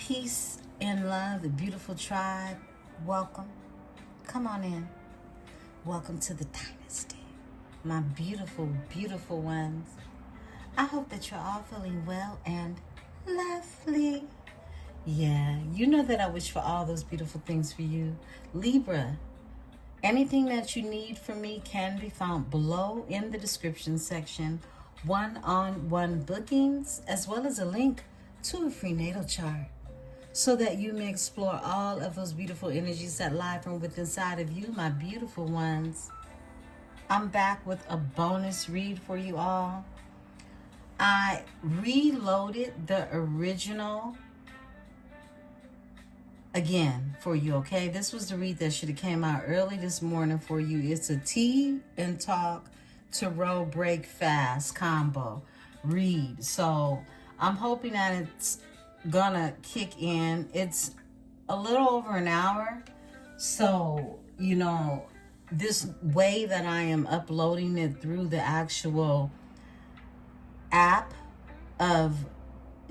Peace and love, the beautiful tribe. Welcome. Come on in. Welcome to the dynasty. My beautiful, beautiful ones. I hope that you're all feeling well and lovely. Yeah, you know that I wish for all those beautiful things for you. Libra, anything that you need from me can be found below in the description section. One-on-one bookings, as well as a link to a free natal chart, so that you may explore all of those beautiful energies that lie from within inside of you, my beautiful ones. I'm back with a bonus read for you all. I reloaded the original again for you, okay? This was the read that should have came out early this morning for you. It's a tea and talk tarot break fast combo read. So I'm hoping that it's gonna kick in. It's a little over an hour, so this way that I am uploading it through the actual app of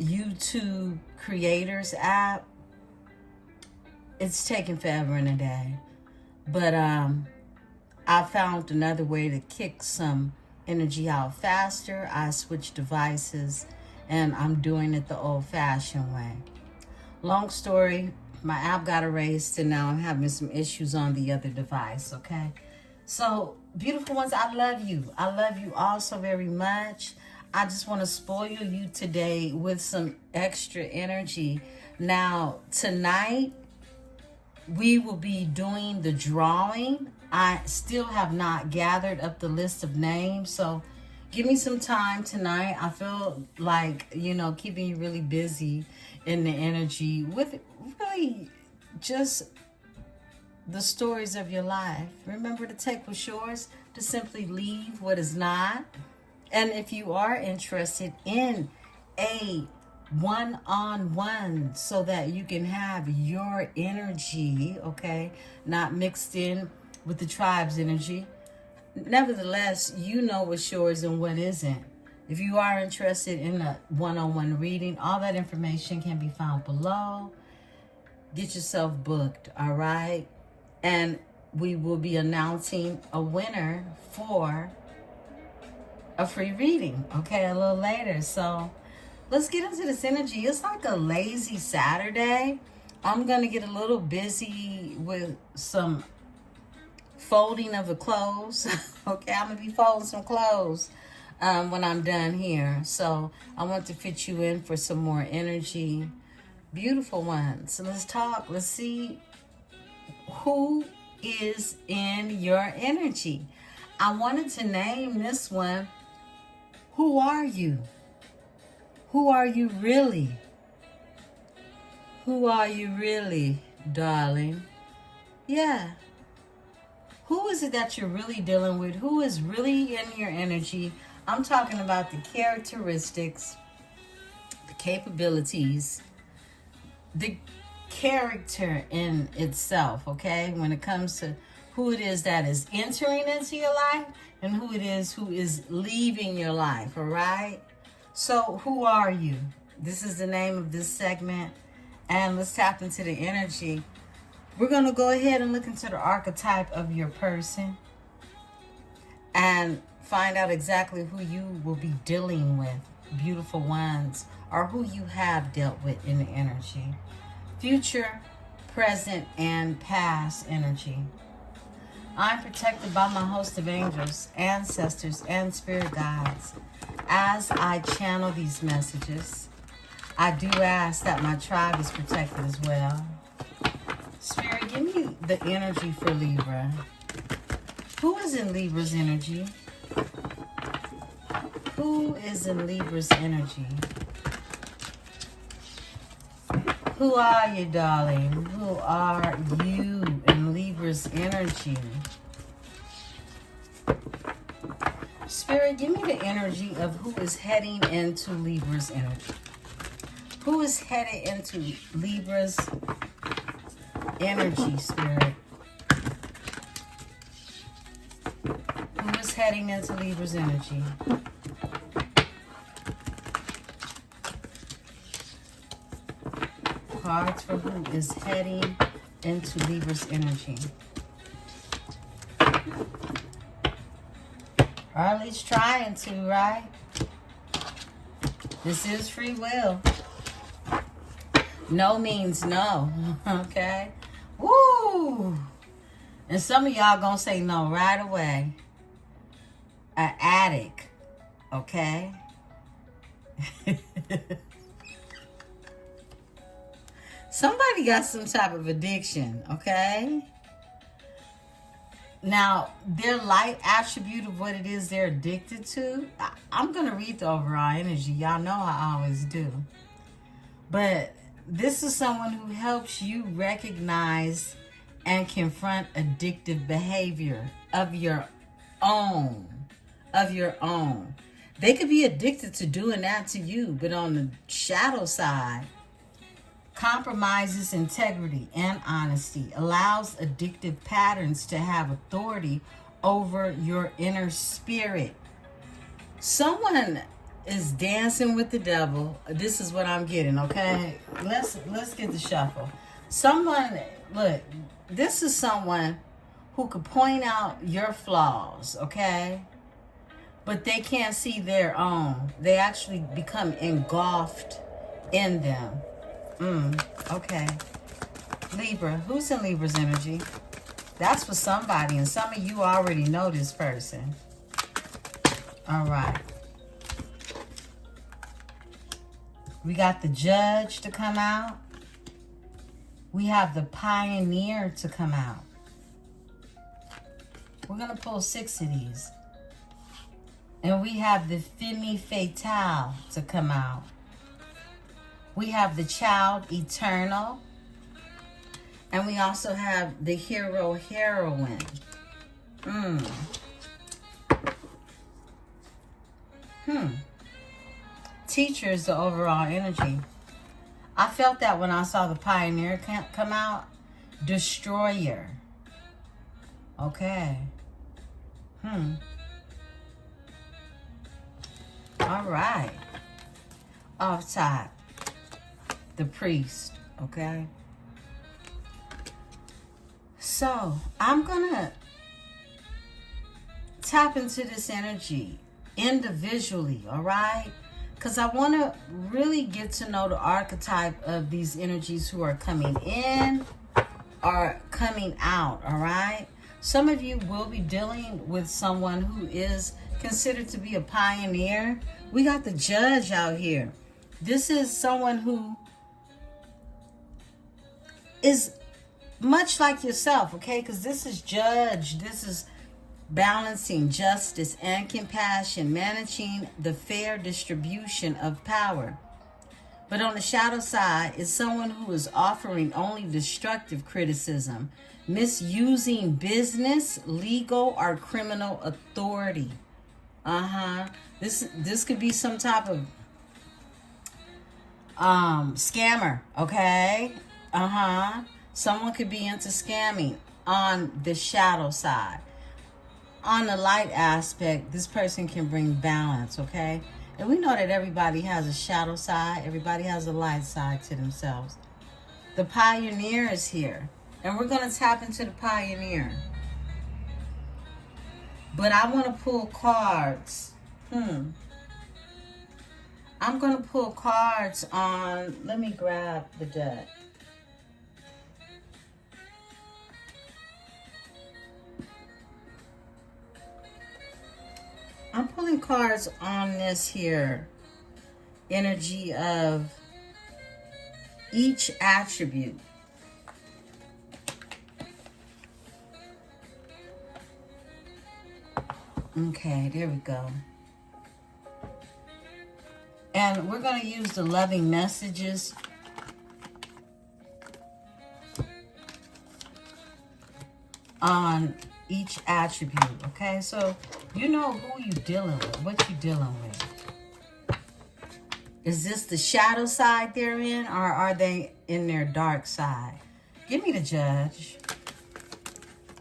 YouTube Creators app, it's taking forever and a day, but I found another way to kick some energy out faster. I switched devices and I'm doing it the old-fashioned way. Long story, my app got erased and now I'm having some issues on the other device, okay? So, beautiful ones, I love you. I love you all so very much. I just want to spoil you today with some extra energy. Now, tonight, we will be doing the drawing. I still have not gathered up the list of names, so give me some time tonight. I feel like, keeping you really busy in the energy with really just the stories of your life. Remember to take what's yours, to simply leave what is not. And if you are interested in a one-on-one so that you can have your energy, okay, not mixed in with the tribe's energy, nevertheless, you know what's yours and what isn't. If you are interested in a one-on-one reading, all that information can be found below. Get yourself booked, all right? And we will be announcing a winner for a free reading, okay, a little later. So let's get into this energy. It's like a lazy Saturday. I'm going to get a little busy with some folding of the clothes. Okay, I'm going to be folding some clothes when I'm done here. So I want to fit you in for some more energy. Beautiful ones. So let's talk. Let's see who is in your energy. I wanted to name this one, Who Are You? Who are you really? Who are you really, darling? Yeah. Who is it that you're really dealing with? Who is really in your energy? I'm talking about the characteristics, the capabilities, the character in itself, okay? When it comes to who it is that is entering into your life and who it is who is leaving your life, all right? So who are you? This is the name of this segment, and let's tap into the energy. We're going to go ahead and look into the archetype of your person and find out exactly who you will be dealing with, beautiful ones, or who you have dealt with in the energy. Future, present, and past energy. I'm protected by my host of angels, ancestors, and spirit guides. As I channel these messages, I do ask that my tribe is protected as well. Spirit, give me the energy for Libra. Who is in Libra's energy? Who is in Libra's energy? Who are you, darling? Who are you in Libra's energy? Spirit, give me the energy of who is heading into Libra's energy. Who is headed into Libra's energy, Spirit? Who is heading into Libra's energy? cards for who is heading into Libra's energy. Or at least trying to, right? This is free will. No means no, okay? Woo! And some of y'all gonna say no right away. An addict, okay? Somebody got some type of addiction, okay? Now, their light attribute of what it is they're addicted to, I'm going to read the overall energy. Y'all know I always do. But this is someone who helps you recognize and confront addictive behavior of your own. Of your own. They could be addicted to doing that to you, but on the shadow side, compromises integrity and honesty, allows addictive patterns to have authority over your inner spirit. Someone is dancing with the devil. This is what I'm getting, okay? Let's get the shuffle. Someone, look, this is someone who could point out your flaws, okay? But they can't see their own. They actually become engulfed in them. Okay. Libra. Who's in Libra's energy? That's for somebody. And some of you already know this person. All right. We got the Judge to come out. We have the Pioneer to come out. We're going to pull 6 of these. And we have the Femme Fatale to come out. We have the Child Eternal. And we also have the Hero Heroine. Teacher is the overall energy. I felt that when I saw the Pioneer come out. Destroyer. Okay. All right. Off top. The Priest, okay? So, I'm going to tap into this energy individually, all right? Because I want to really get to know the archetype of these energies who are coming in or coming out, all right? Some of you will be dealing with someone who is considered to be a pioneer. We got the Judge out here. This is someone who is much like yourself, okay? Because this is Judge. This is balancing justice and compassion, managing the fair distribution of power. But on the shadow side is someone who is offering only destructive criticism, misusing business, legal, or criminal authority. This could be some type of scammer, okay? Someone could be into scamming on the shadow side. On the light aspect, this person can bring balance, okay? And we know that everybody has a shadow side. Everybody has a light side to themselves. The Pioneer is here. And we're going to tap into the Pioneer. But I want to pull cards. I'm going to pull cards on... Let me grab the deck. I'm pulling cards on this here energy of each attribute. Okay, there we go. And we're going to use the loving messages on each attribute, okay? So you know who you dealing with, what you dealing with. Is this the shadow side they're in, or are they in their dark side? Give me the Judge.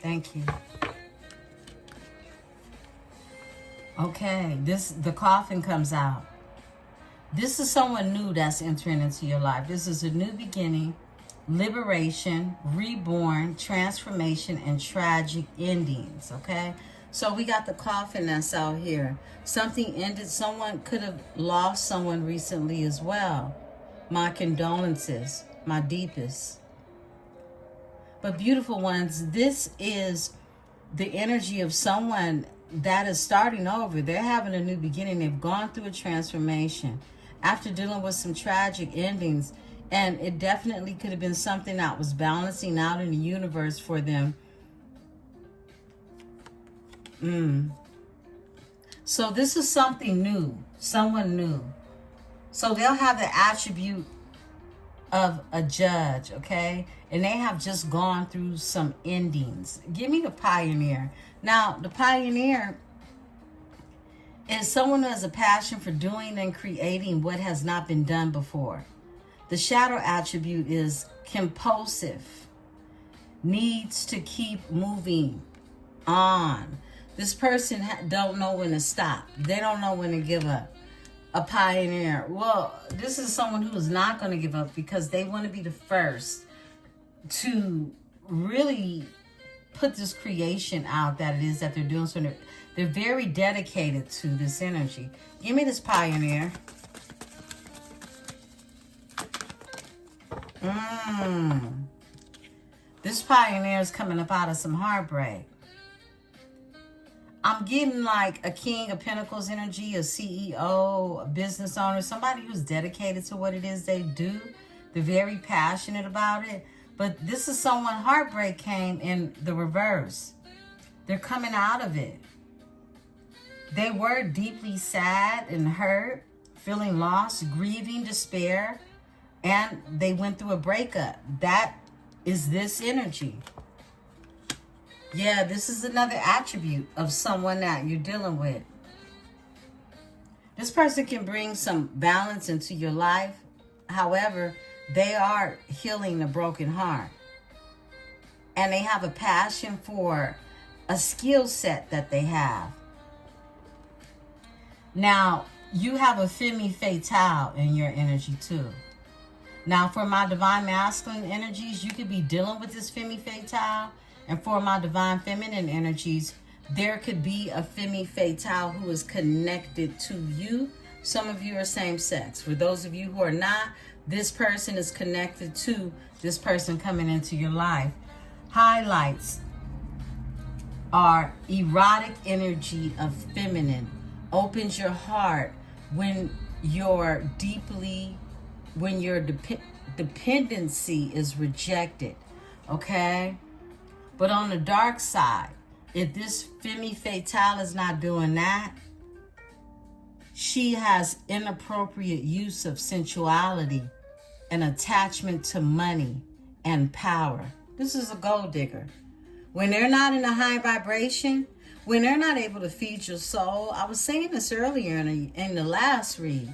Thank you. Okay, the coffin comes out. This is someone new that's entering into your life. This is a new beginning, liberation, reborn, transformation, and tragic endings, okay? So we got the coffin that's out here. Something ended. Someone could have lost someone recently as well. My condolences, my deepest. But beautiful ones, this is the energy of someone that is starting over. They're having a new beginning. They've gone through a transformation after dealing with some tragic endings. And it definitely could have been something that was balancing out in the universe for them. So this is something new, someone new. So they'll have the attribute of a judge, okay? And they have just gone through some endings. Give me the pioneer. Now, the pioneer is someone who has a passion for doing and creating what has not been done before. The shadow attribute is compulsive, needs to keep moving on. This person don't know when to stop. They don't know when to give up. A pioneer. Well, this is someone who is not going to give up because they want to be the first to really put this creation out that it is that they're doing. So they're very dedicated to this energy. Give me this pioneer. This pioneer is coming up out of some heartbreak. I'm getting like a King of Pentacles energy, a CEO, a business owner, somebody who's dedicated to what it is they do. They're very passionate about it. But this is someone, heartbreak came in the reverse. They're coming out of it. They were deeply sad and hurt, feeling lost, grieving, despair, and they went through a breakup. That is this energy. Yeah, this is another attribute of someone that you're dealing with. This person can bring some balance into your life. However, they are healing a broken heart. And they have a passion for a skill set that they have. Now, you have a femme fatale in your energy too. Now, for my divine masculine energies, you could be dealing with this femme fatale. And for my divine feminine energies, there could be a femme fatale who is connected to you. Some of you are same sex. For those of you who are not, this person is connected to this person coming into your life. Highlights are erotic energy of feminine. Opens your heart when your dependency is rejected. Okay? But on the dark side, if this femme fatale is not doing that, she has inappropriate use of sensuality and attachment to money and power. This is a gold digger. When they're not in a high vibration, when they're not able to feed your soul, I was saying this earlier in the last read.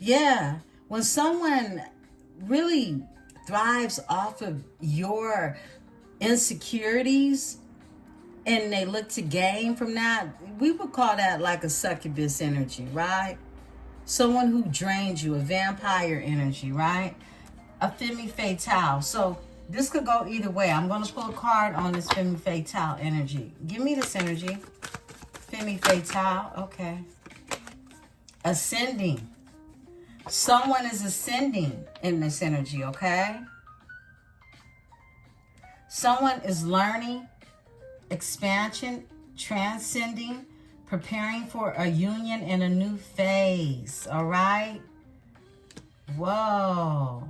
Yeah, when someone really thrives off of your insecurities and they look to gain from that, we would call that like a succubus energy, right? Someone who drains you, a vampire energy, right? A femme fatale. So this could go either way. I'm going to pull a card on this femme fatale energy. Give me this energy. Femme fatale. Okay. Ascending. Someone is ascending in this energy, okay? Someone is learning, expansion, transcending, preparing for a union in a new phase, all right? Whoa.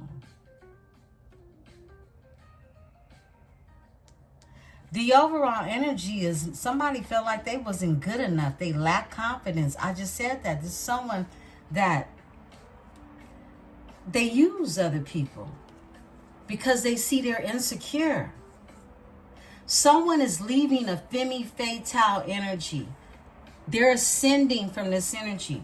The overall energy is somebody felt like they wasn't good enough. They lack confidence. I just said that. This is someone that they use other people because they see they're insecure. Someone is leaving a femme fatale energy. They're ascending from this energy.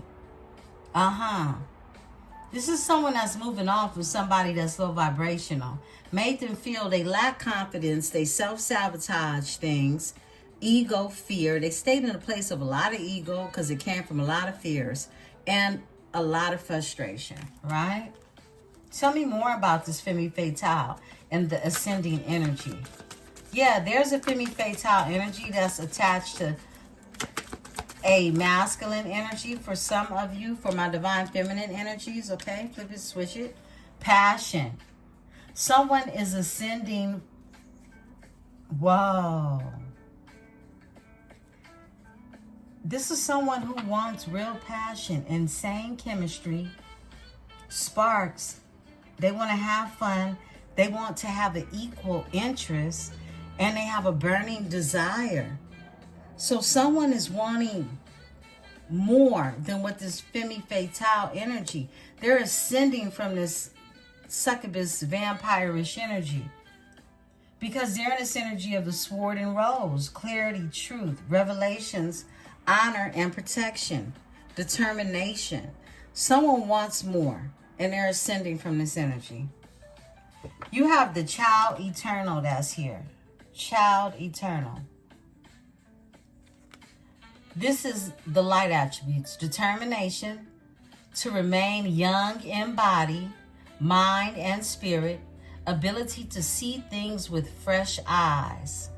This is someone that's moving off with somebody that's low vibrational. Made them feel they lack confidence. They self-sabotage things. Ego, fear. They stayed in a place of a lot of ego because it came from a lot of fears. And a lot of frustration, right? Tell me more about this Femme Fatale and the ascending energy. Yeah, there's a Femme Fatale energy that's attached to a masculine energy for some of you, for my divine feminine energies, okay? Flip it, switch it. Passion. Someone is ascending. Whoa. This is someone who wants real passion, insane chemistry, sparks. They want to have fun. They want to have an equal interest, and they have a burning desire. So someone is wanting more than what this Femme Fatale energy. They're ascending from this succubus vampire-ish energy, because they're in this energy of the sword and rose, clarity, truth, revelations, honor and protection, determination. Someone wants more, and they're ascending from this energy. You have the child eternal that's here. Child eternal. This is the light attributes. Determination to remain young in body, mind, and spirit. Ability to see things with fresh eyes.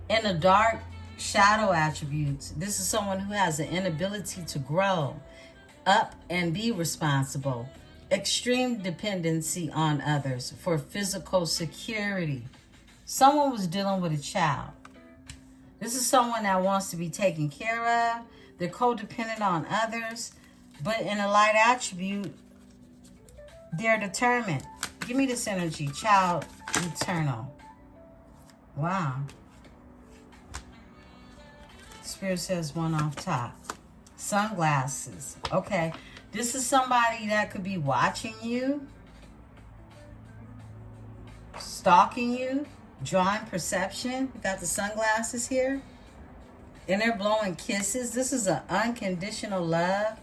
In the dark shadow attributes, this is someone who has an inability to grow up and be responsible. Extreme dependency on others for physical security. Someone was dealing with a child. This is someone that wants to be taken care of. They're codependent on others. But in a light attribute, they're determined. Give me this energy. Child eternal. Wow. Spirit says one off top. Sunglasses. Okay. This is somebody that could be watching you, stalking you, drawing perception. We got the sunglasses here. And they're blowing kisses. This is an unconditional love.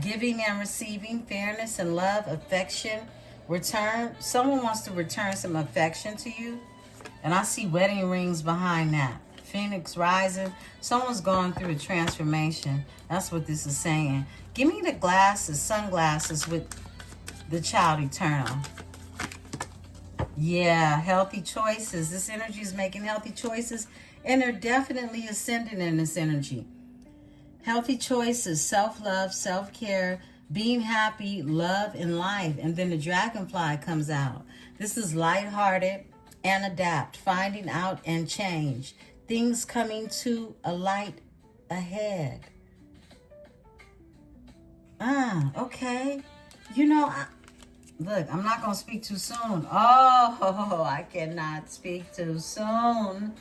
Giving and receiving, fairness and love, affection, return. Someone wants to return some affection to you. And I see wedding rings behind that. Phoenix rising. Someone's going through a transformation. That's what this is saying. Give me the glasses, sunglasses with the child eternal. Yeah, healthy choices. This energy is making healthy choices, and they're definitely ascending in this energy. Healthy choices, self-love, self-care, being happy, love, and life. And then the dragonfly comes out. This is lighthearted and adapt, finding out and change. Things coming to a light ahead. Okay. You know, look, I'm not going to speak too soon. Oh, I cannot speak too soon.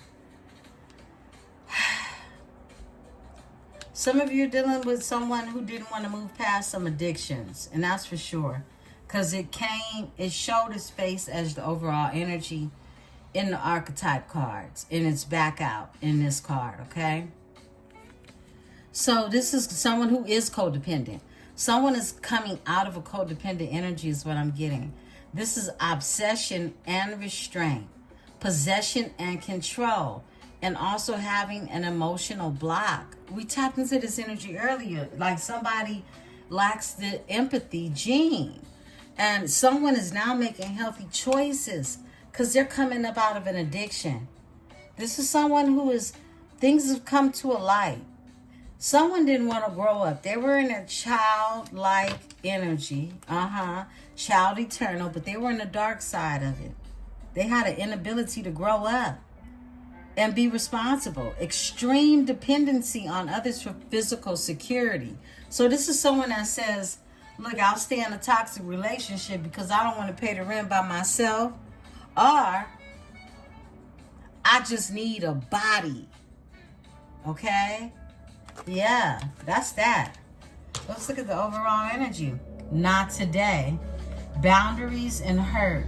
Some of you are dealing with someone who didn't want to move past some addictions, and that's for sure. Because it showed its face as the overall energy in the archetype cards, and it's back out in this card, okay? So this is someone who is codependent. Someone is coming out of a codependent energy is what I'm getting. This is obsession and restraint, possession and control, and also having an emotional block. We tapped into this energy earlier, like somebody lacks the empathy gene. And someone is now making healthy choices because they're coming up out of an addiction. This is someone who things have come to a light. Someone didn't want to grow up. They were in a childlike energy. Child eternal, but they were in the dark side of it. They had an inability to grow up and be responsible. Extreme dependency on others for physical security. So this is someone that says, look, I'll stay in a toxic relationship because I don't want to pay the rent by myself. Or I just need a body. Okay? Yeah, that's that. Let's look at the overall energy. Not today. Boundaries and hurt.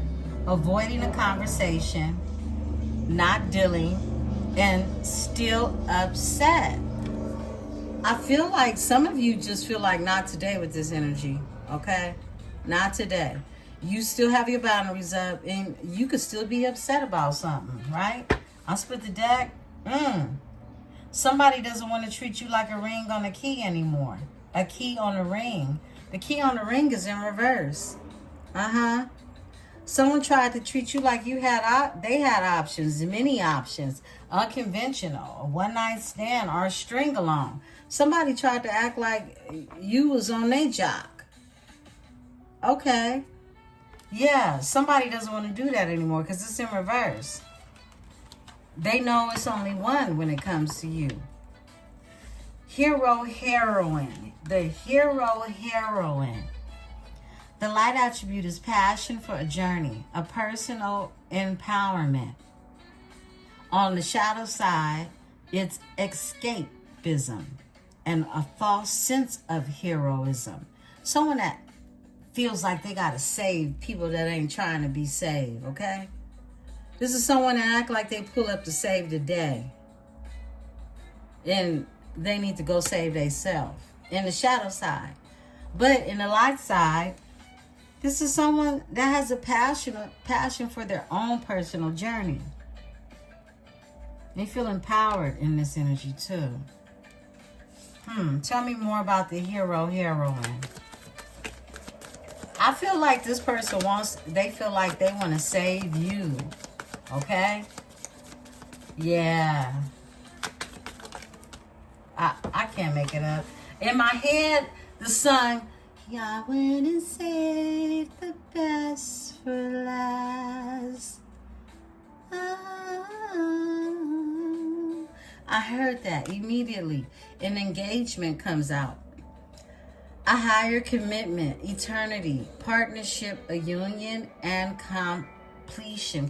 Avoiding a conversation. Not dealing. And still upset. I feel like some of you just feel like not today with this energy. Okay? Not today. You still have your boundaries up, and you could still be upset about something, right? I'll split the deck. Somebody doesn't want to treat you like a ring on a key anymore. A key on the ring. The key on the ring is in reverse. Someone tried to treat you like you had they had options, many options, unconventional, a one-night stand, or a string along. Somebody tried to act like you was on their jock. Okay. Yeah, somebody doesn't want to do that anymore because it's in reverse. They know it's only one when it comes to you. Hero, heroine. The hero, heroine. The light attribute is passion for a journey, a personal empowerment. On the shadow side, it's escapism and a false sense of heroism. Someone that feels like they got to save people that ain't trying to be saved, okay? This is someone that act like they pull up to save the day. And they need to go save themselves in the shadow side. But in the light side, this is someone that has a passion for their own personal journey. They feel empowered in this energy too. Tell me more about the hero, heroine. I feel like this person they feel like they want to save you. Okay? Yeah. I can't make it up. In my head, the song, I went and saved the best for last. I heard that immediately. An engagement comes out. A higher commitment, eternity, partnership, a union, and completion.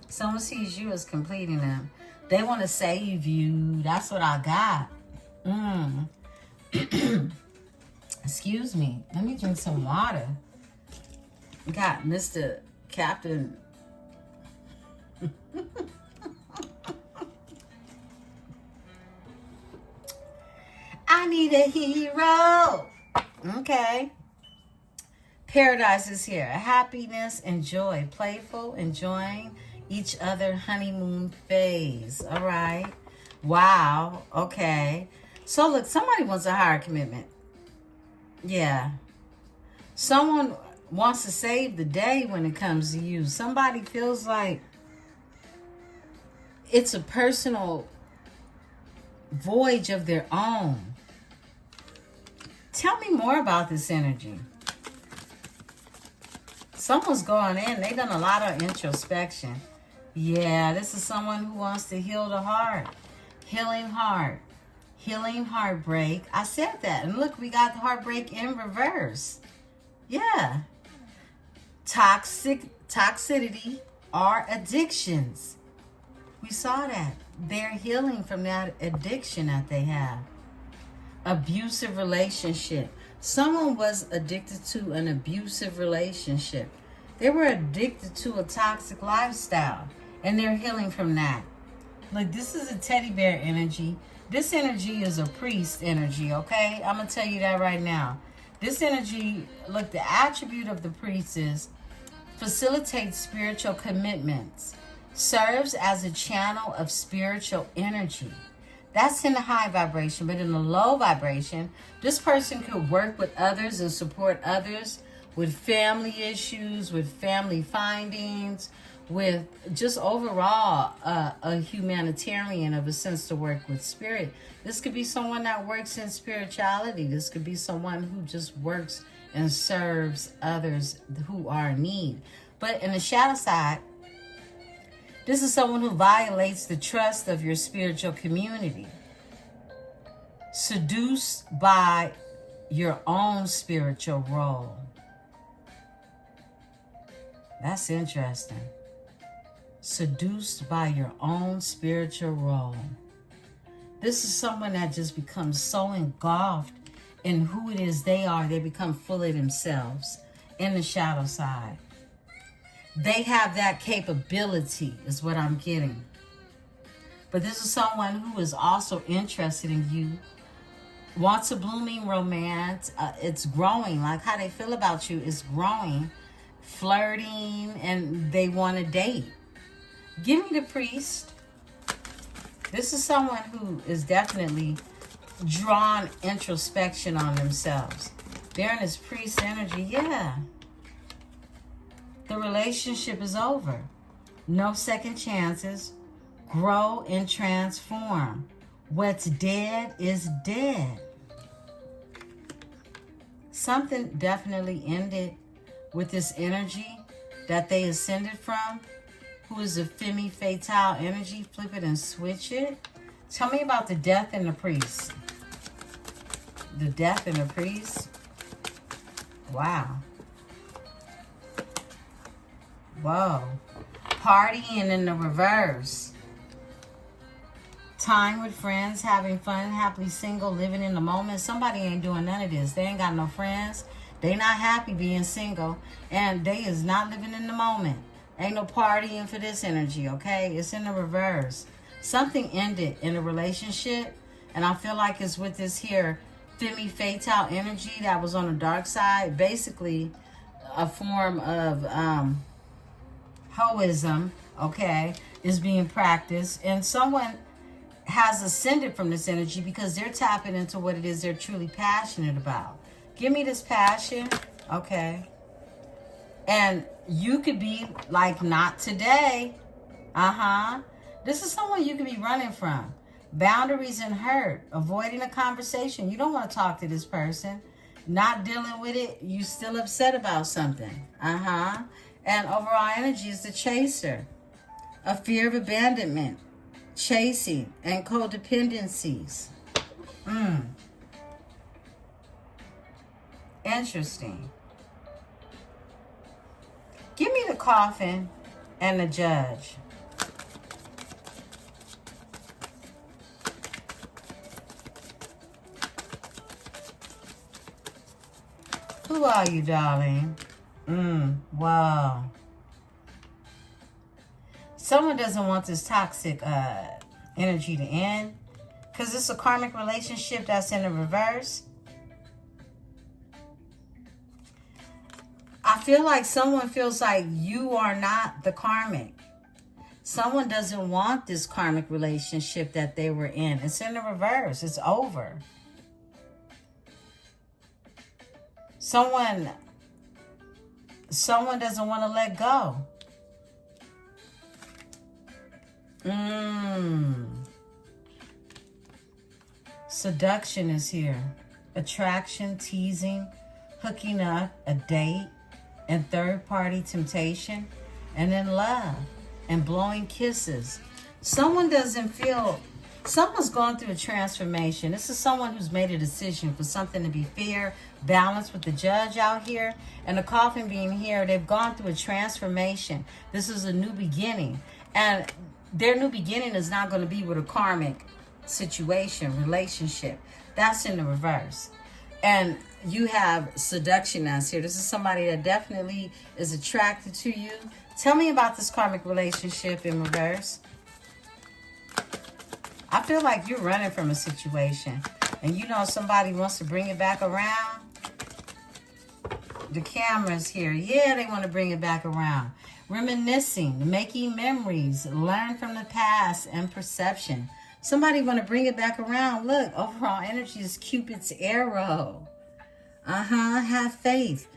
Someone sees you as completing them. They want to save you. That's what I got. Excuse me. Let me drink some water. Got Mr. Captain. I need a hero. Okay. Paradise is here. Happiness and joy. Playful, enjoying each other honeymoon phase. All right. Wow. Okay. So look, somebody wants a higher commitment. Yeah. Someone wants to save the day when it comes to you. Somebody feels like it's a personal voyage of their own. Tell me more about this energy. Someone's going in. They've done a lot of introspection. Yeah, this is someone who wants to heal the heart. Healing heart. Healing heartbreak. I said that. And look, we got the heartbreak in reverse. Yeah. Toxicity or addictions. We saw that. They're healing from that addiction that they have. Abusive relationship. Someone was addicted to an abusive relationship. They were addicted to a toxic lifestyle. And they're healing from that. Look, this is a teddy bear energy. This energy is a priest energy, okay? I'm going to tell you that right now. This energy, look, the attribute of the priest is facilitates spiritual commitments, serves as a channel of spiritual energy. That's in the high vibration, but in the low vibration, this person could work with others and support others with family issues, with family findings, with just overall a humanitarian of a sense to work with spirit. This could be someone that works in spirituality. This could be someone who just works and serves others who are in need. But in the shadow side, this is someone who violates the trust of your spiritual community. Seduced by your own spiritual role. That's interesting. Seduced by your own spiritual role. This is someone that just becomes so engulfed in who it is they are, they become full of themselves in the shadow side. They have that capability, is what I'm getting. But this is someone who is also interested in you, wants a blooming romance. It's growing, like how they feel about you is growing, flirting, and they want to date. Give me the priest. This is someone who is definitely drawn introspection on themselves. They're in this priest energy. Yeah. The relationship is over. No second chances. Grow and transform. What's dead is dead. Something definitely ended with this energy that they ascended from, who is a femme fatale energy. Flip it and switch it. Tell me about the death and the priest. The death and the priest. Wow. Whoa. Partying in the reverse. Time with friends, having fun, happily single, living in the moment. Somebody ain't doing none of this. They ain't got no friends. They not happy being single. And they is not living in the moment. Ain't no partying for this energy, okay? It's in the reverse. Something ended in a relationship. And I feel like it's with this here femme fatale energy that was on the dark side. Basically, a form of hoism, okay, is being practiced. And someone has ascended from this energy because they're tapping into what it is they're truly passionate about. Give me this passion, okay? And you could be like, not today. This is someone you could be running from. Boundaries and hurt. Avoiding a conversation. You don't want to talk to this person. Not dealing with it. You still upset about something. And overall energy is the chaser. A fear of abandonment. Chasing and codependencies. Interesting. Give me the coffin and the judge. Who are you, darling? Wow. Someone doesn't want this toxic energy to end because it's a karmic relationship that's in the reverse. I feel like someone feels like you are not the karmic. Someone doesn't want this karmic relationship that they were in. It's in the reverse. It's over. Someone doesn't want to let go. Seduction is here. Attraction, teasing, hooking up, a date, and third-party temptation, and then love and blowing kisses. Someone's gone through a transformation. This is someone who's made a decision for something to be fair, balanced with the judge out here, and the coffin being here. They've gone through a transformation. This is a new beginning. And their new beginning is not going to be with a karmic situation, relationship. That's in the reverse. And you have seduction that's here. This is somebody that definitely is attracted to you. Tell me about this karmic relationship in reverse. I feel like you're running from a situation. And you know somebody wants to bring it back around. The camera's here. Yeah, they want to bring it back around. Reminiscing, making memories, learn from the past, and perception. Somebody want to bring it back around. Look, overall energy is Cupid's arrow. Have faith.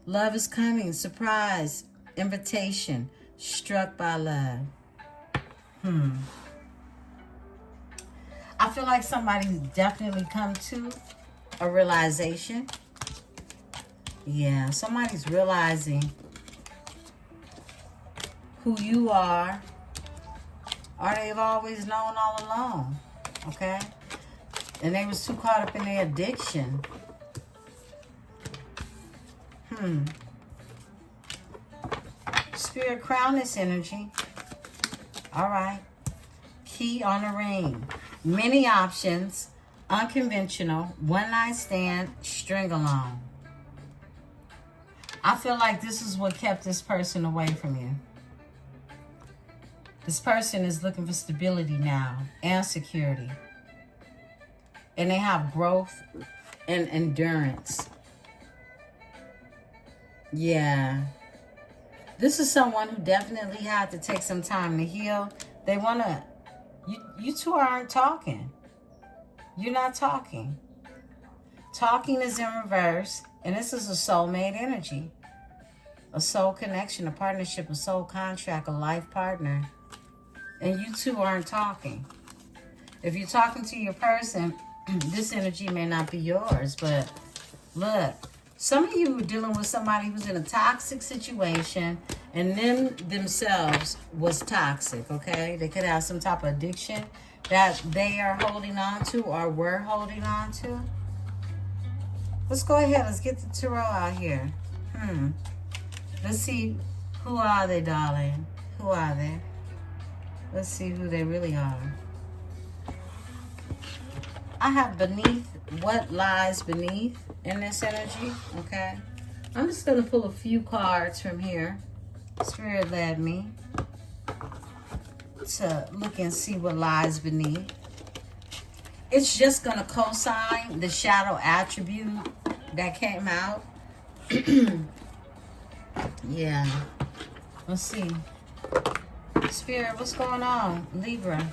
Love is coming. Surprise. Invitation. Struck by love. I feel like somebody's definitely come to a realization. Yeah, somebody's realizing who you are, or they've always known all along, okay? And they was too caught up in their addiction. Spirit, crown this energy. All right. Key on the ring. Many options. Unconventional. One night stand. String along. I feel like this is what kept this person away from you. This person is looking for stability now and security. And they have growth and endurance. Yeah. This is someone who definitely had to take some time to heal. They want to... You two aren't talking. You're not talking. Talking is in reverse, and this is a soulmate energy. A soul connection, a partnership, a soul contract, a life partner. And you two aren't talking. If you're talking to your person, this energy may not be yours, but look, some of you are dealing with somebody who's in a toxic situation and them themselves was toxic, okay? They could have some type of addiction that they are holding on to or were holding on to. Let's go ahead. Let's get the tarot out here. Let's see. Who are they, darling? Who are they? Let's see who they really are. I have beneath, what lies beneath in this energy, okay? I'm just going to pull a few cards from here. Spirit led me to look and see what lies beneath. It's just going to co-sign the shadow attribute that came out. Yeah. Let's see. Spirit, what's going on? Libra.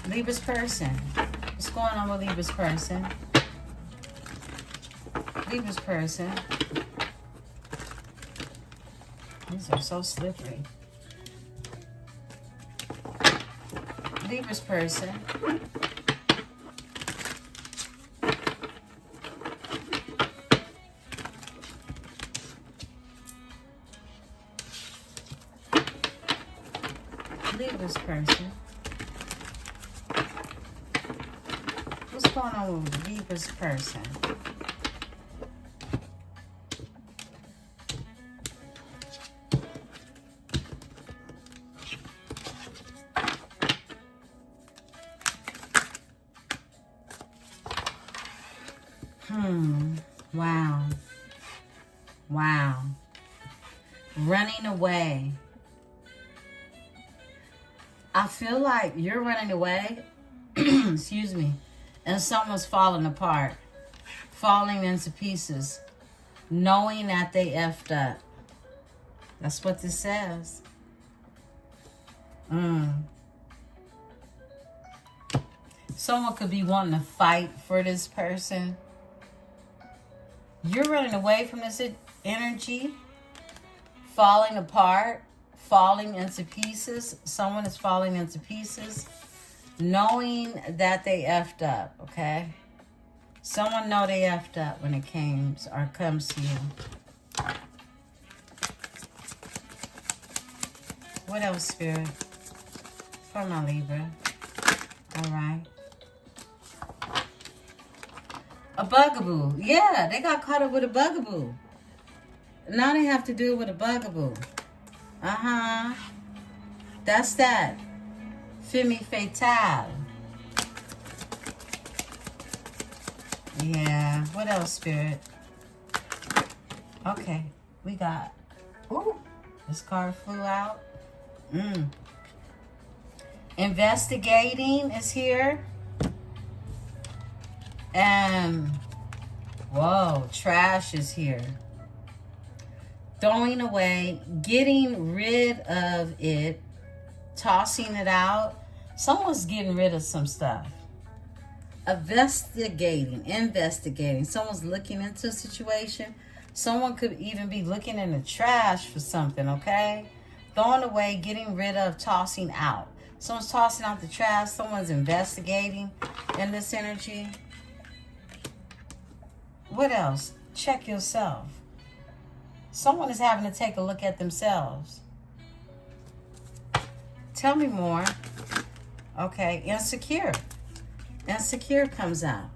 Libra's person. What's going on with Libra's person? Libra's person. These are so slippery. Libra's person. Libra's person. What's going on with Libra's person? Wow. Wow. Running away. I feel like you're running away, excuse me, and someone's falling apart, falling into pieces, knowing that they effed up. That's what this says. Someone could be wanting to fight for this person. You're running away from this energy, falling apart, falling into pieces. Someone is falling into pieces, knowing that they effed up, okay? Someone know they effed up when it comes to you. What else, Spirit? For my Libra. All right. A bugaboo. Yeah, they got caught up with a bugaboo. Now they have to deal with a bugaboo. That's that. Femme fatale. Yeah. What else, Spirit? Okay. We got... Ooh. This card flew out. Investigating is here. And... Whoa. Trash is here. Throwing away, getting rid of it, tossing it out. Someone's getting rid of some stuff. Investigating. Someone's looking into a situation. Someone could even be looking in the trash for something, okay? Throwing away, getting rid of, tossing out. Someone's tossing out the trash. Someone's investigating in this energy. What else? Check yourself. Someone is having to take a look at themselves. Tell me more. Okay, insecure. Insecure comes out.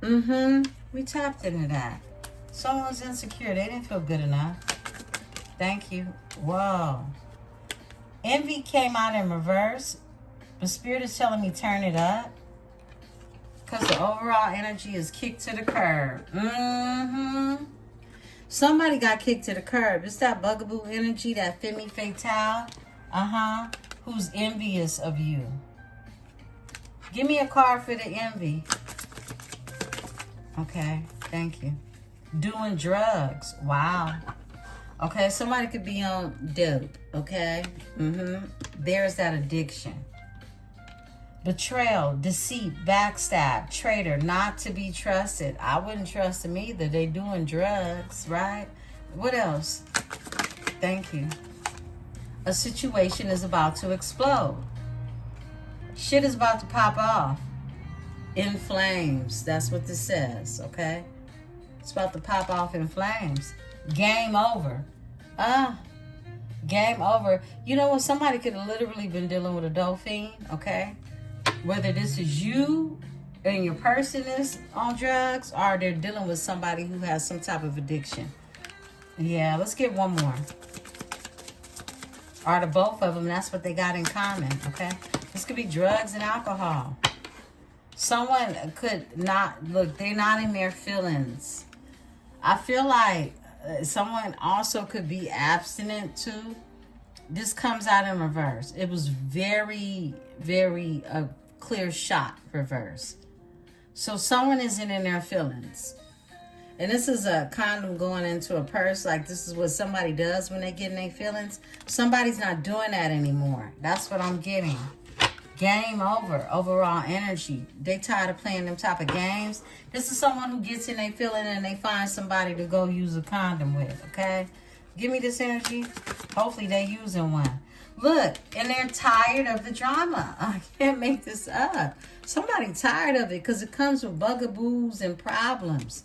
We tapped into that. Someone's insecure. They didn't feel good enough. Thank you. Whoa. Envy came out in reverse. The Spirit is telling me turn it up. Because the overall energy is kicked to the curb. Somebody got kicked to the curb. It's that bugaboo energy, that femme fatale. Who's envious of you. Give me a card for the envy. Okay, thank you. Doing drugs. Wow. Okay, somebody could be on dope. Okay. There's that addiction. Betrayal, deceit, backstab, traitor, not to be trusted. I wouldn't trust them either. They doing drugs, right? What else? Thank you. A situation is about to explode. Shit is about to pop off. In flames. That's what this says, okay? It's about to pop off in flames. Game over. Game over. You know what? Somebody could have literally been dealing with a dope fiend, okay? Whether this is you and your person is on drugs, or they're dealing with somebody who has some type of addiction. Yeah, let's get one more. Or the both of them, that's what they got in common, okay? This could be drugs and alcohol. Someone could not, look, they're not in their feelings. I feel like someone also could be abstinent too. This comes out in reverse. It was very, very a clear shot reverse. So someone isn't in their feelings. And this is a condom going into a purse. Like this is what somebody does when they get in their feelings. Somebody's not doing that anymore. That's what I'm getting. Game over. Overall energy. They tired of playing them type of games. This is someone who gets in their feeling and they find somebody to go use a condom with. Okay? Give me this energy. Hopefully they using one. Look, and they're tired of the drama. I can't make this up. Somebody tired of it because it comes with bugaboos and problems.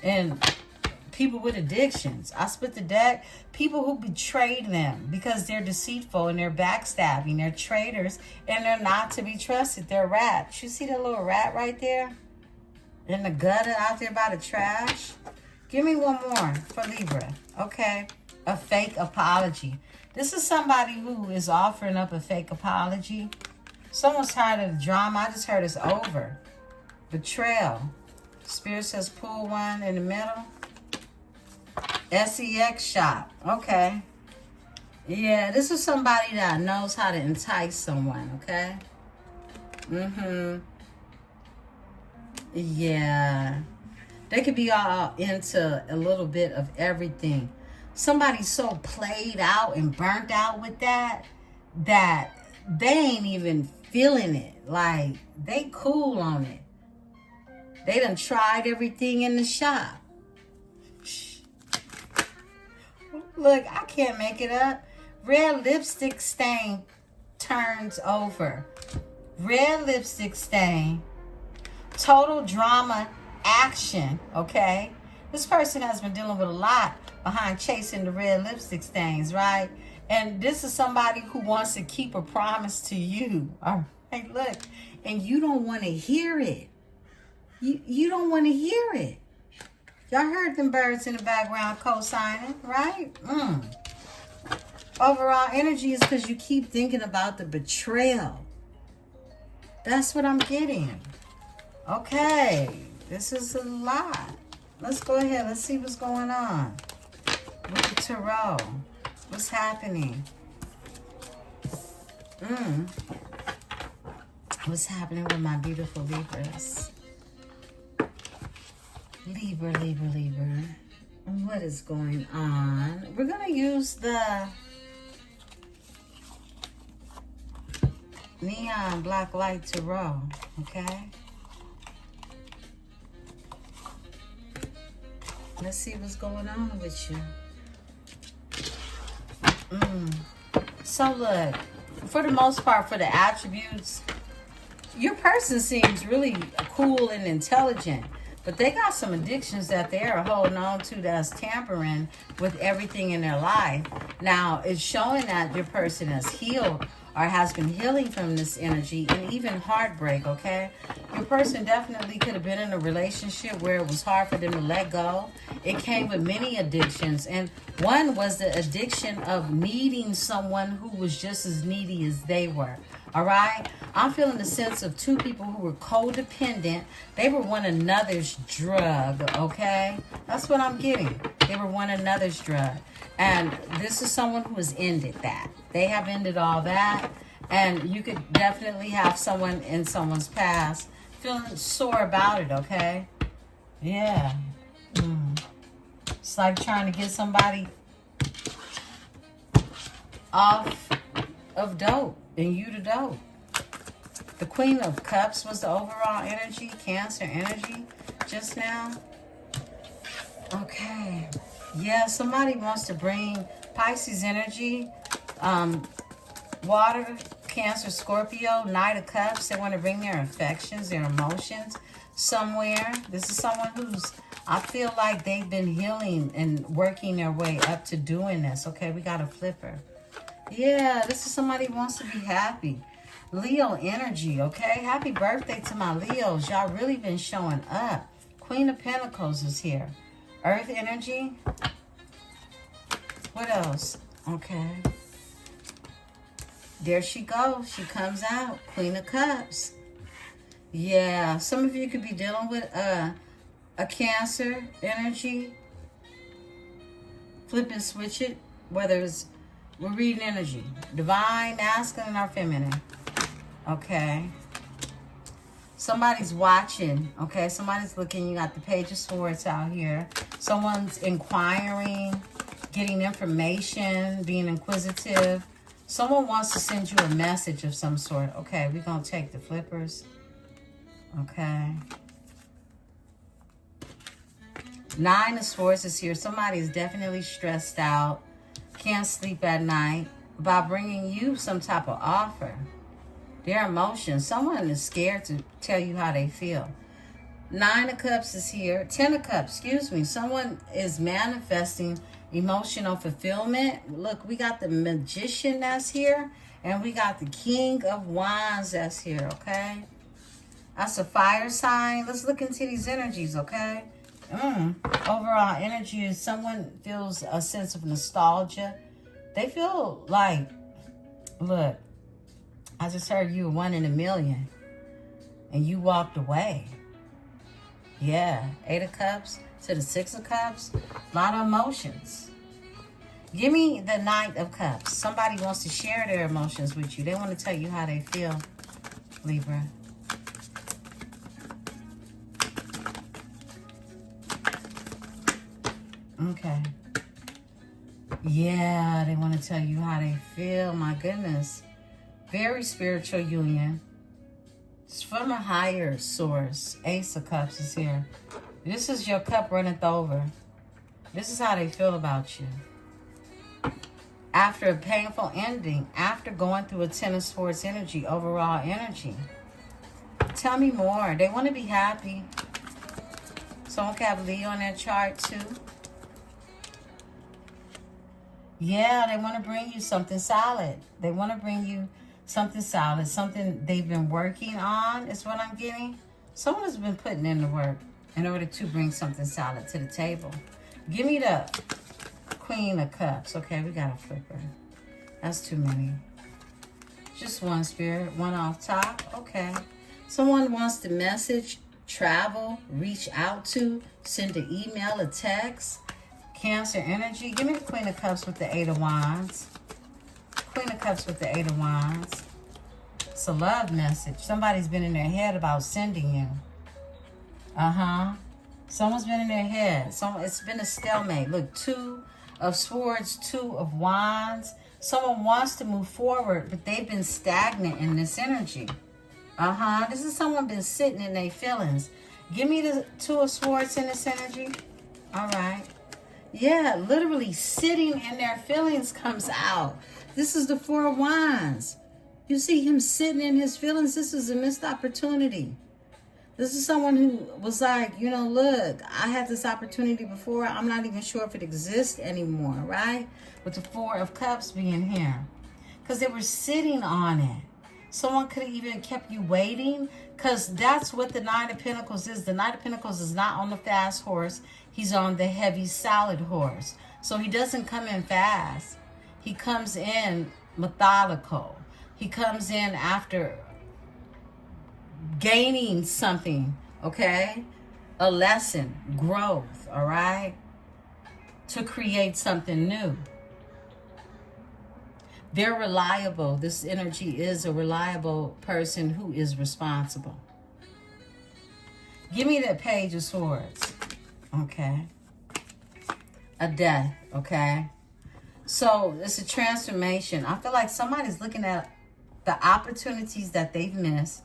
And people with addictions. I split the deck. People who betrayed them because they're deceitful and they're backstabbing. They're traitors and they're not to be trusted. They're rats. You see that little rat right there? In the gutter out there by the trash? Give me one more for Libra. Okay. A fake apology. This is somebody who is offering up a fake apology. Someone's tired of the drama. I just heard it's over. Betrayal. Spirit says pull one in the middle. SEX shop. Okay. Yeah, this is somebody that knows how to entice someone, okay? Yeah. They could be all into a little bit of everything. Somebody's so played out and burnt out with that they ain't even feeling it. Like, they cool on it. They done tried everything in the shop. Look, I can't make it up. Red lipstick stain turns over. Red lipstick stain. Total drama action, okay? This person has been dealing with a lot behind chasing the red lipstick stains, right? And this is somebody who wants to keep a promise to you. All right, look. And you don't want to hear it. You don't want to hear it. Y'all heard them birds in the background co-signing, right? Overall energy is because you keep thinking about the betrayal. That's what I'm getting. Okay. This is a lot. Let's go ahead. Let's see what's going on with the Tarot. What's happening? What's happening with my beautiful Libras? Libra. What is going on? We're going to use the Neon Black Light Tarot, okay? Let's see what's going on with you. So look, for the most part, for the attributes, your person seems really cool and intelligent. But they got some addictions that they're holding on to that's tampering with everything in their life. Now, it's showing that your person has healed or has been healing from this energy and even heartbreak, okay? Your person definitely could have been in a relationship where it was hard for them to let go. It came with many addictions. And one was the addiction of needing someone who was just as needy as they were. All right? I'm feeling the sense of two people who were codependent. They were one another's drug, okay? That's what I'm getting. They were one another's drug. And this is someone who has ended that. They have ended all that. And you could definitely have someone in someone's past feeling sore about it, okay? Yeah. It's like trying to get somebody off of dope and you the dope. The Queen of Cups was the overall energy, Cancer energy just now. Okay. Yeah, somebody wants to bring Pisces energy, water, Cancer, Scorpio, Knight of Cups. They want to bring their affections, their emotions somewhere. This is someone who's, I feel like they've been healing and working their way up to doing this. Okay, we got a flipper. Yeah, this is somebody who wants to be happy. Leo energy, okay? Happy birthday to my Leos. Y'all really been showing up. Queen of Pentacles is here. Earth energy. What else? Okay. There she goes. She comes out. Queen of Cups. Yeah, some of you could be dealing with a Cancer energy. Flip and switch it. Whether it's, we're reading energy. Divine, masculine, or feminine. Okay. Somebody's watching. Okay, somebody's looking. You got the Page of Swords out here. Someone's inquiring, getting information, being inquisitive. Someone wants to send you a message of some sort. Okay, we're going to take the flippers. Okay. Nine of Swords is here. Somebody's definitely stressed out. Can't sleep at night. About bringing you some type of offer. Their emotions. Someone is scared to tell you how they feel. Nine of Cups is here. 10 of Cups, excuse me. Someone is manifesting emotional fulfillment. Look, we got the Magician that's here. And we got the King of Wands that's here, okay? That's a fire sign. Let's look into these energies, okay? Overall energy is someone feels a sense of nostalgia. They feel like, look, I just heard you were 1 in a million. And you walked away. Yeah. 8 of Cups to the 6 of Cups. A lot of emotions. Give me the Knight of Cups. Somebody wants to share their emotions with you. They want to tell you how they feel, Libra. Okay. Yeah, they want to tell you how they feel. My goodness. Very spiritual union. It's from a higher source. Ace of Cups is here. This is your cup runneth over. This is how they feel about you. After a painful ending, after going through a 10 of Swords energy, overall energy. Tell me more. They want to be happy. Someone can have Leo on their chart too. Yeah, they want to bring you something solid. They want to bring you something solid, something they've been working on is what I'm getting. Someone has been putting in the work in order to bring something solid to the table. Give me the Queen of Cups. Okay, we got a flipper. That's too many. Just one spirit, one off top. Okay. Someone wants to message, travel, reach out to, send an email, a text. Cancer energy. Give me the Queen of Cups with the 8 of Wands. Queen of Cups with the 8 of Wands. It's a love message. Somebody's been in their head about sending you. Someone's been in their head. It's been a stalemate. Look, 2 of Swords, 2 of Wands. Someone wants to move forward, but they've been stagnant in this energy. This is someone been sitting in their feelings. Give me the 2 of Swords in this energy. All right. Yeah, literally sitting in their feelings comes out. This is the 4 of Wands. You see him sitting in his feelings. This is a missed opportunity. This is someone who was like, you know, look, I had this opportunity before. I'm not even sure if it exists anymore, right? With the 4 of Cups being here. Because they were sitting on it. Someone could have even kept you waiting. Because that's what the 9 of Pentacles is. The 9 of Pentacles is not on the fast horse. He's on the heavy, solid horse. So he doesn't come in fast. He comes in methodical. He comes in after gaining something, okay? A lesson, growth, all right? To create something new. They're reliable. This energy is a reliable person who is responsible. Give me that Page of Swords. Okay. A death, okay? So it's a transformation. I feel like somebody's looking at the opportunities that they've missed.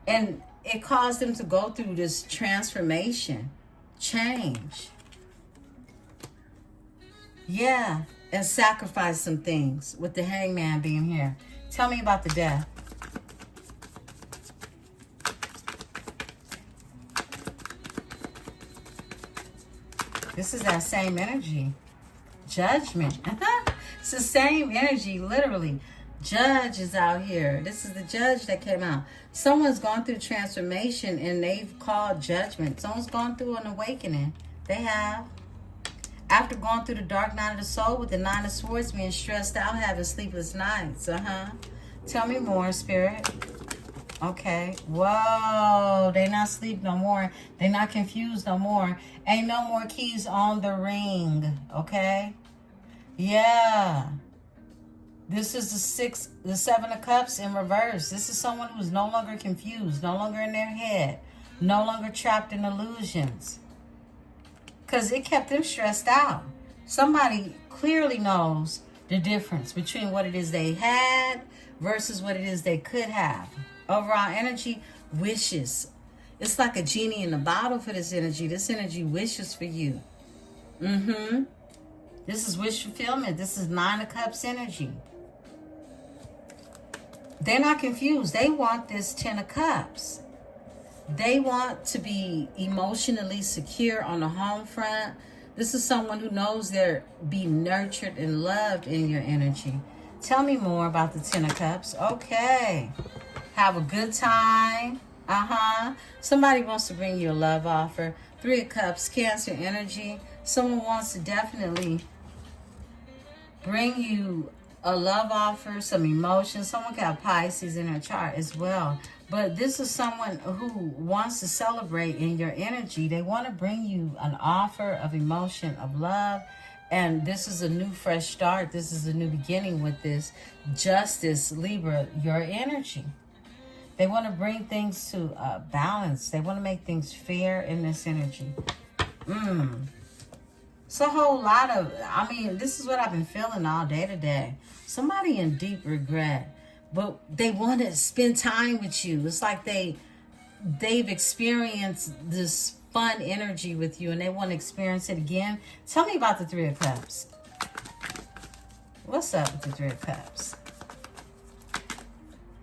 And it caused them to go through this transformation, change. Yeah, and sacrifice some things with the hangman being here. Tell me about the death. This is that same energy. Judgment. It's the same energy, literally. Judge is out here. This is the judge that came out. Someone's gone through transformation and they've called judgment. Someone's gone through an awakening. They have. After going through the dark night of the soul with the 9 of Swords, being stressed out, having sleepless nights. Tell me more, Spirit. Okay. Whoa. They not sleep no more. They not confused no more. Ain't no more keys on the ring. Okay. Yeah. This is the 7 of Cups in reverse. This is someone who's no longer confused, no longer in their head, no longer trapped in illusions. Because it kept them stressed out. Somebody clearly knows the difference between what it is they had versus what it is they could have. Overall energy, wishes. It's like a genie in a bottle for this energy. This energy wishes for you. This is wish fulfillment. This is 9 of Cups energy. They're not confused. They want this 10 of Cups. They want to be emotionally secure on the home front. This is someone who knows they're being nurtured and loved in your energy. Tell me more about the 10 of Cups. Okay. Have a good time. Somebody wants to bring you a love offer. 3 of Cups, Cancer energy. Someone wants to definitely bring you a love offer, some emotion. Someone got Pisces in their chart as well. But this is someone who wants to celebrate in your energy. They want to bring you an offer of emotion, of love. And this is a new fresh start. This is a new beginning with this Justice, Libra, your energy. They want to bring things to balance. They want to make things fair in this energy. It's a whole lot of, this is what I've been feeling all day today. Somebody in deep regret. But they want to spend time with you. It's like they've experienced this fun energy with you and they want to experience it again. Tell me about the 3 of Cups. What's up with the 3 of Cups?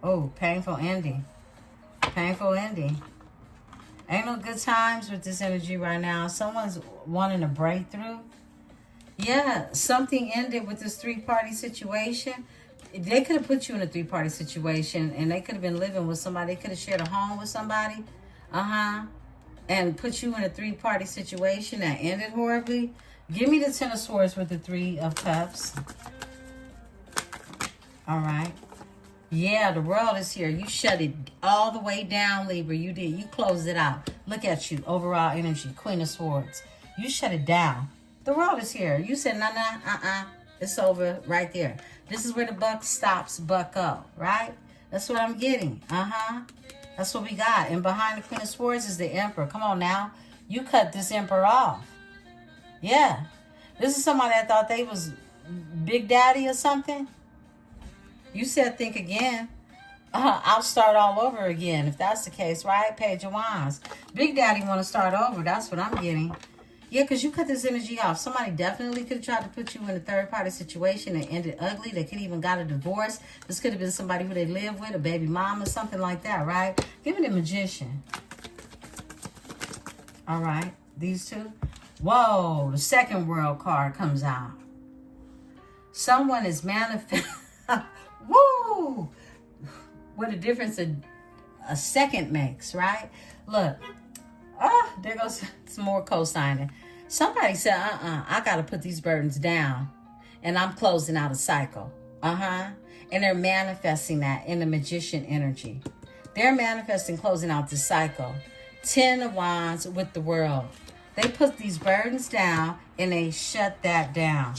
Oh, painful ending. Painful ending. Ain't no good times with this energy right now. Someone's wanting a breakthrough. Yeah, something ended with this 3-party situation. They could have put you in a 3-party situation and they could have been living with somebody. They could have shared a home with somebody. And put you in a 3-party situation that ended horribly. Give me the 10 of Swords with the 3 of Cups. All right. Yeah, the world is here. You shut it all the way down, Libra. You did. You closed it out. Look at you. Overall energy. Queen of Swords. You shut it down. The world is here. You said, nah. It's over right there. This is where the buck stops, buck up, right? That's what I'm getting. That's what we got. And behind the Queen of Swords is the Emperor. Come on now. You cut this Emperor off. Yeah. This is somebody that thought they was Big Daddy or something. You said think again. I'll start all over again if that's the case, right? Page of Wands. Big Daddy want to start over. That's what I'm getting. Yeah, because you cut this energy off. Somebody definitely could have tried to put you in a 3rd-party situation and ended ugly. They could even got a divorce. This could have been somebody who they live with, a baby mama, something like that, right? Give me the Magician. All right. These two. Whoa. The Second World card comes out. Someone is manifesting. Woo! What a difference a second makes, right? Look. There goes some more co-signing. Somebody said, I got to put these burdens down. And I'm closing out a cycle. And they're manifesting that in the Magician energy. They're manifesting closing out the cycle. 10 of Wands with the World. They put these burdens down and they shut that down.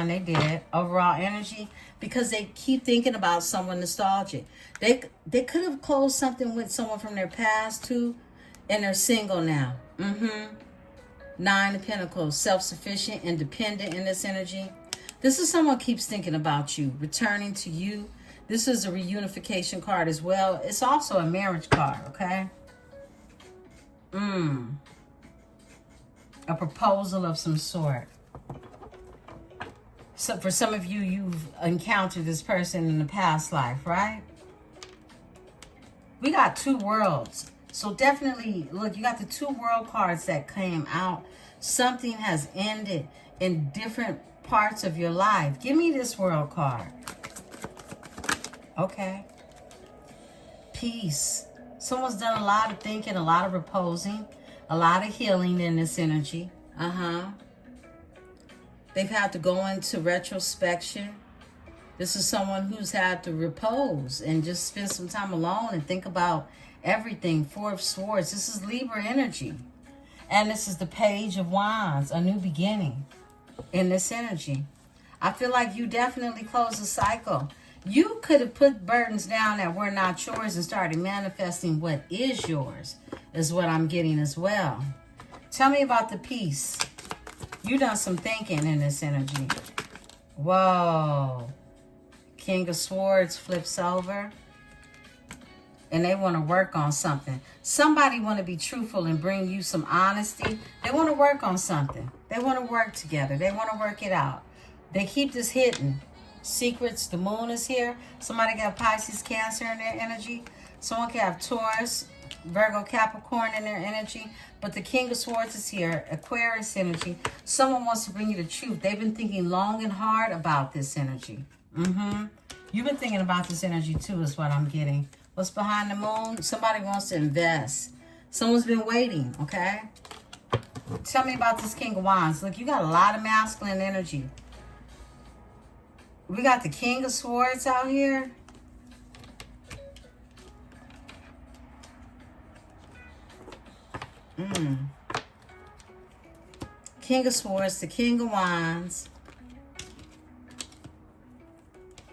They did. Overall energy. Because they keep thinking about someone nostalgic. They could have closed something with someone from their past too. And they're single now. 9 of Pentacles. Self-sufficient, independent in this energy. This is someone keeps thinking about you. Returning to you. This is a reunification card as well. It's also a marriage card, okay? A proposal of some sort. So for some of you, you've encountered this person in the past life, right? We got two worlds. So definitely, look, you got the two world cards that came out. Something has ended in different parts of your life. Give me this world card. Okay. Peace. Someone's done a lot of thinking, a lot of reposing, a lot of healing in this energy. They've had to go into retrospection. This is someone who's had to repose and just spend some time alone and think about everything. Four of Swords. This is Libra energy. And this is the Page of Wands, a new beginning in this energy. I feel like you definitely closed the cycle. You could have put burdens down that were not yours and started manifesting what is yours, is what I'm getting as well. Tell me about the peace. You done some thinking in this energy. Whoa. King of Swords flips over. And they want to work on something. Somebody want to be truthful and bring you some honesty. They want to work on something. They want to work together. They want to work it out. They keep this hidden. Secrets, the moon is here. Somebody got Pisces, Cancer in their energy. Someone can have Taurus, Virgo, Capricorn in their energy. But the King of Swords is here, Aquarius energy. Someone wants to bring you the truth. They've been thinking long and hard about this energy. You've been thinking about this energy too, is what I'm getting. What's behind the moon? Somebody wants to invest. Someone's been waiting, okay? Tell me about this King of Wands. Look, you got a lot of masculine energy. We got the King of Swords out here. King of Swords, the King of Wands.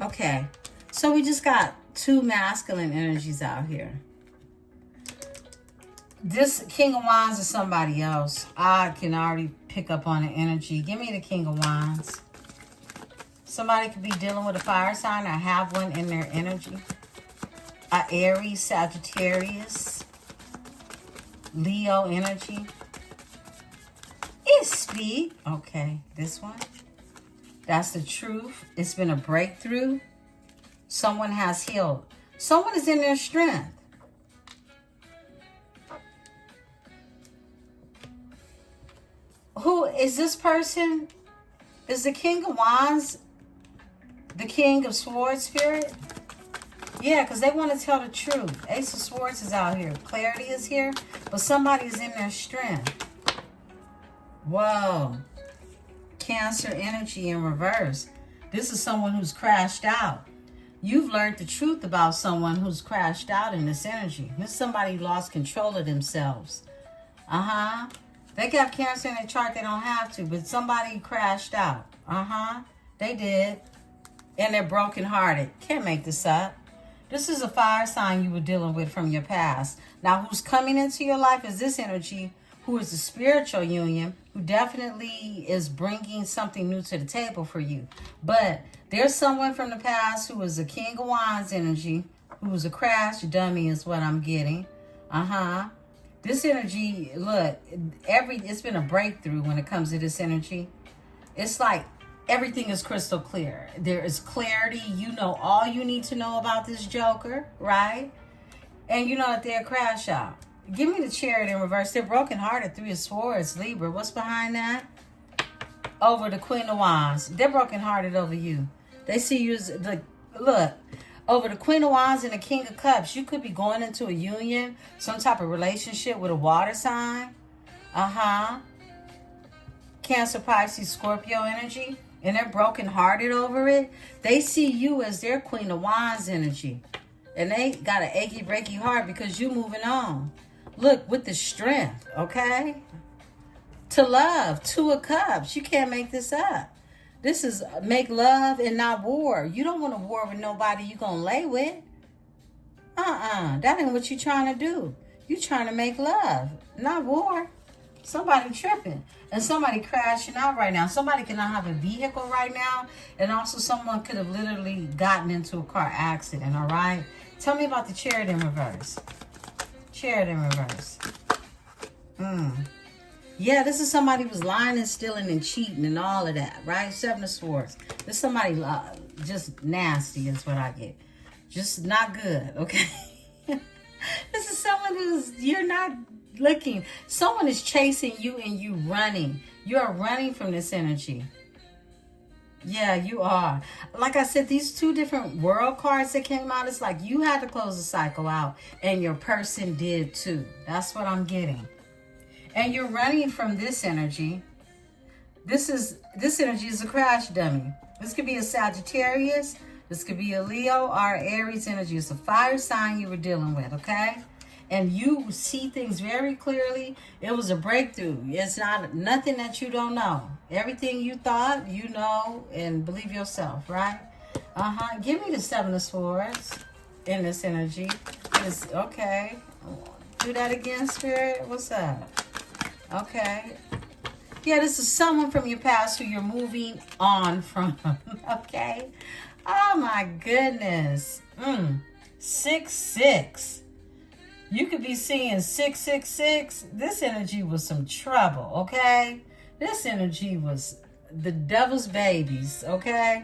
Okay, so we just got two masculine energies out here. This King of Wands is somebody else. I can already pick up on the energy. Give me the King of Wands. Somebody could be dealing with a fire sign or have one in their energy. Aries, Sagittarius, Leo energy. Speak. Okay, this one. That's the truth. It's been a breakthrough. Someone has healed. Someone is in their strength. Who is this person? Is the King of Wands the King of Swords spirit? Yeah, because they want to tell the truth. Ace of Swords is out here. Clarity is here. But somebody's in their strength. Whoa. Cancer energy in reverse. This is someone who's crashed out. You've learned the truth about someone who's crashed out in this energy. This is somebody who lost control of themselves. They got Cancer in their chart. They don't have to. But somebody crashed out. They did. And they're brokenhearted. Can't make this up. This is a fire sign you were dealing with from your past. Now, who's coming into your life is this energy, who is a spiritual union, who definitely is bringing something new to the table for you. But there's someone from the past who is a King of Wands energy, who is a crash dummy is what I'm getting. This energy, look, it's been a breakthrough when it comes to this energy. It's like everything is crystal clear. There is clarity. You know all you need to know about this Joker, right? And you know that they're a crash out. Give me the Chariot in reverse. They're brokenhearted. Three of Swords, Libra. What's behind that? Over the Queen of Wands. They're brokenhearted over you. They see you as look, over the Queen of Wands and the King of Cups. You could be going into a union, some type of relationship with a water sign. Cancer, Pisces, Scorpio energy. And they're brokenhearted over it. They see you as their Queen of Wands energy. And they got an achy, breaky heart because you moving on. Look, with the strength, okay? To love, Two of Cups. You can't make this up. This is make love and not war. You don't want to war with nobody you going to lay with. That ain't what you trying to do. You trying to make love, not war. Somebody tripping. And somebody crashing out right now. Somebody cannot have a vehicle right now. And also someone could have literally gotten into a car accident, all right? Tell me about the Chariot in reverse. Chariot in reverse. Yeah, this is somebody who was lying and stealing and cheating and all of that, right? Seven of Swords. This is somebody just nasty is what I get. Just not good, okay? This is someone you're not looking. Someone is chasing you and you running. You are running from this energy. Yeah, you are. Like I said, these two different world cards that came out, it's like you had to close the cycle out and your person did too. That's what I'm getting. And you're running from this energy. This energy is a crash dummy. This could be a Sagittarius. This could be a Leo or Aries energy. It's a fire sign you were dealing with, okay? And you see things very clearly. It was a breakthrough. It's not nothing that you don't know. Everything you thought, you know, and believe yourself, right? Give me the Seven of Swords in this energy. Okay. Do that again, Spirit. What's up? Okay. Yeah, this is someone from your past who you're moving on from. Okay. Oh my goodness. 6-6. You could be seeing 666. This energy was some trouble, okay? This energy was the devil's babies, okay?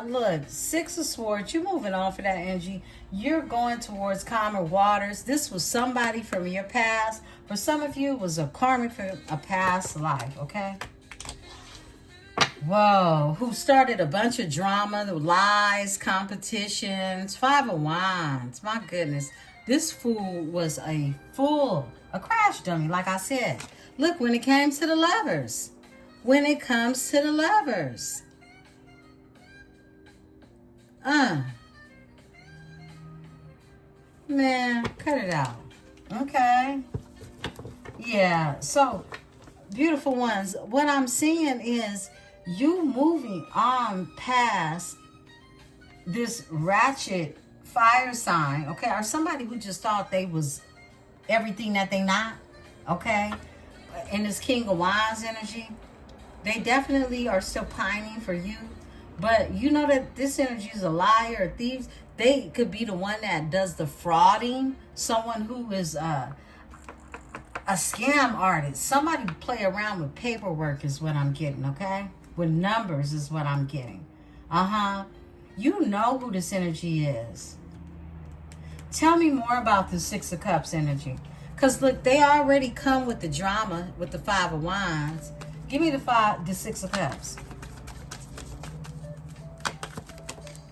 Look, 6 of Swords. You're moving on for that energy. You're going towards calmer waters. This was somebody from your past. For some of you, it was a karmic from a past life, okay? Whoa, who started a bunch of drama, lies, competitions, 5 of Wands. My goodness. This fool was a crash dummy, like I said. Look, when it came to the lovers. When it comes to the lovers. Man, cut it out. Okay. Yeah, so, beautiful ones. What I'm seeing is you moving on past this ratchet fire sign, okay, or somebody who just thought they was everything that they not, okay, in this King of Wands energy. They definitely are still pining for you, but you know that this energy is a liar, a thief. They could be the one that does the frauding, someone who is a scam artist, somebody who play around with paperwork is what I'm getting, okay, with numbers is what I'm getting. You know who this energy is. Tell me more about the 6 of Cups energy. Because, look, they already come with the drama with the 5 of Wands. Give me the 6 of Cups.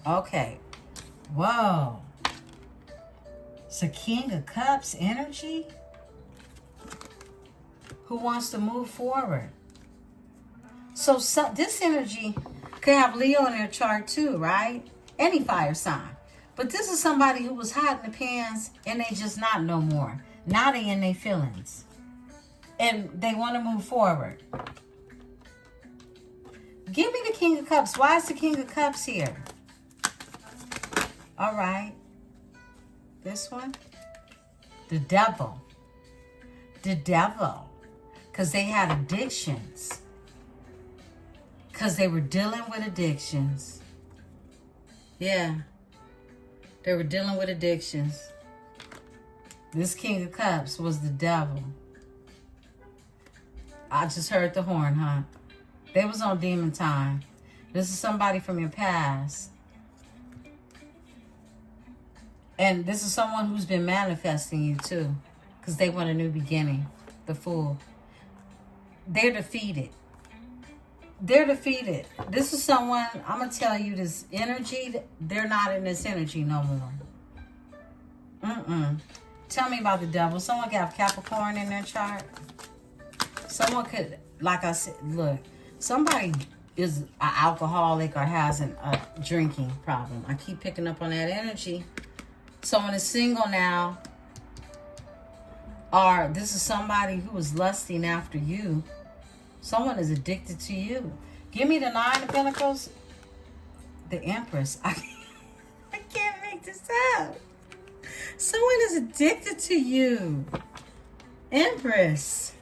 Okay. Whoa. It's a King of Cups energy? Who wants to move forward? So this energy could have Leo in their chart too, right? Any fire sign. But this is somebody who was hot in the pants and they just not no more. Now they in their feelings. And they want to move forward. Give me the King of Cups. Why is the King of Cups here? All right. This one. The devil. The devil. Because they had addictions. Because they were dealing with addictions. Yeah. They were dealing with addictions. This King of Cups was the devil. I just heard the horn, huh? They was on demon time. This is somebody from your past. And this is someone who's been manifesting you too. Because they want a new beginning. The Fool. They're defeated. They're defeated. This is someone, I'm going to tell you this energy, they're not in this energy no more. Tell me about the devil. Someone could have Capricorn in their chart. Someone could, like I said, look, somebody is an alcoholic or has a drinking problem. I keep picking up on that energy. Someone is single now. Or this is somebody who is lusting after you. Someone is addicted to you. Give me the 9 of Pentacles. The Empress. I can't make this up. Someone is addicted to you. Empress.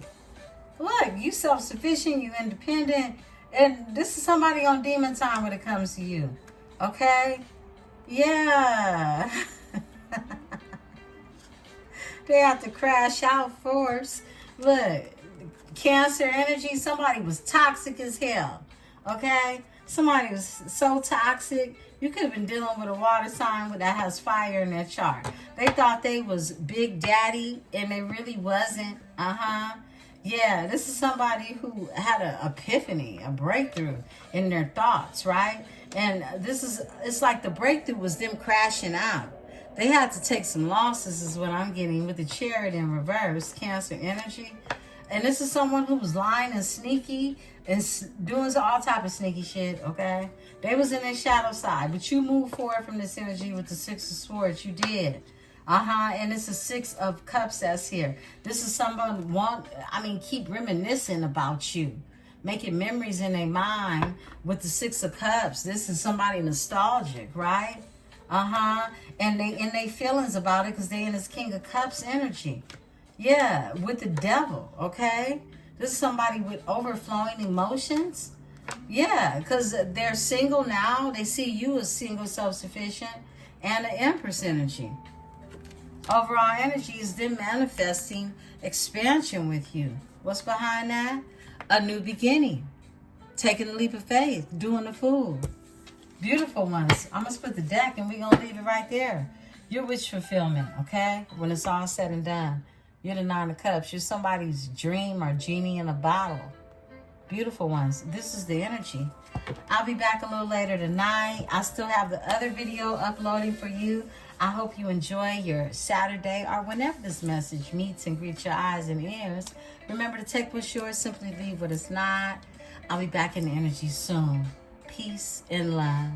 Look, you self-sufficient, you independent, and this is somebody on demon time when it comes to you. Okay? Yeah. They have to crash out first. Look, Cancer energy, somebody was toxic as hell. Okay? Somebody was so toxic. You could have been dealing with a water sign that has fire in their chart. They thought they was Big Daddy, and they really wasn't. Yeah, this is somebody who had an epiphany, a breakthrough in their thoughts, right? And it's like the breakthrough was them crashing out. They had to take some losses, is what I'm getting with the Chariot in reverse, Cancer energy. And this is someone who was lying and sneaky and doing all type of sneaky shit, okay? They was in their shadow side, but you moved forward from this energy with the Six of Swords. You did. And it's a Six of Cups that's here. This is someone keep reminiscing about you, making memories in their mind with the Six of Cups. This is somebody nostalgic, right? And they in their feelings about it because they in this King of Cups energy. Yeah, with the devil, okay? This is somebody with overflowing emotions. Yeah, because they're single now. They see you as single, self-sufficient, and the Empress energy. Overall energy is them manifesting expansion with you. What's behind that? A new beginning. Taking a leap of faith. Doing the fool. Beautiful ones. I'm going to split the deck and we're going to leave it right there. Your wish fulfillment, okay? When it's all said and done. You're the Nine of Cups. You're somebody's dream or genie in a bottle. Beautiful ones. This is the energy. I'll be back a little later tonight. I still have the other video uploading for you. I hope you enjoy your Saturday or whenever this message meets and greets your eyes and ears. Remember to take what's yours, simply leave what is not. I'll be back in the energy soon. Peace and love.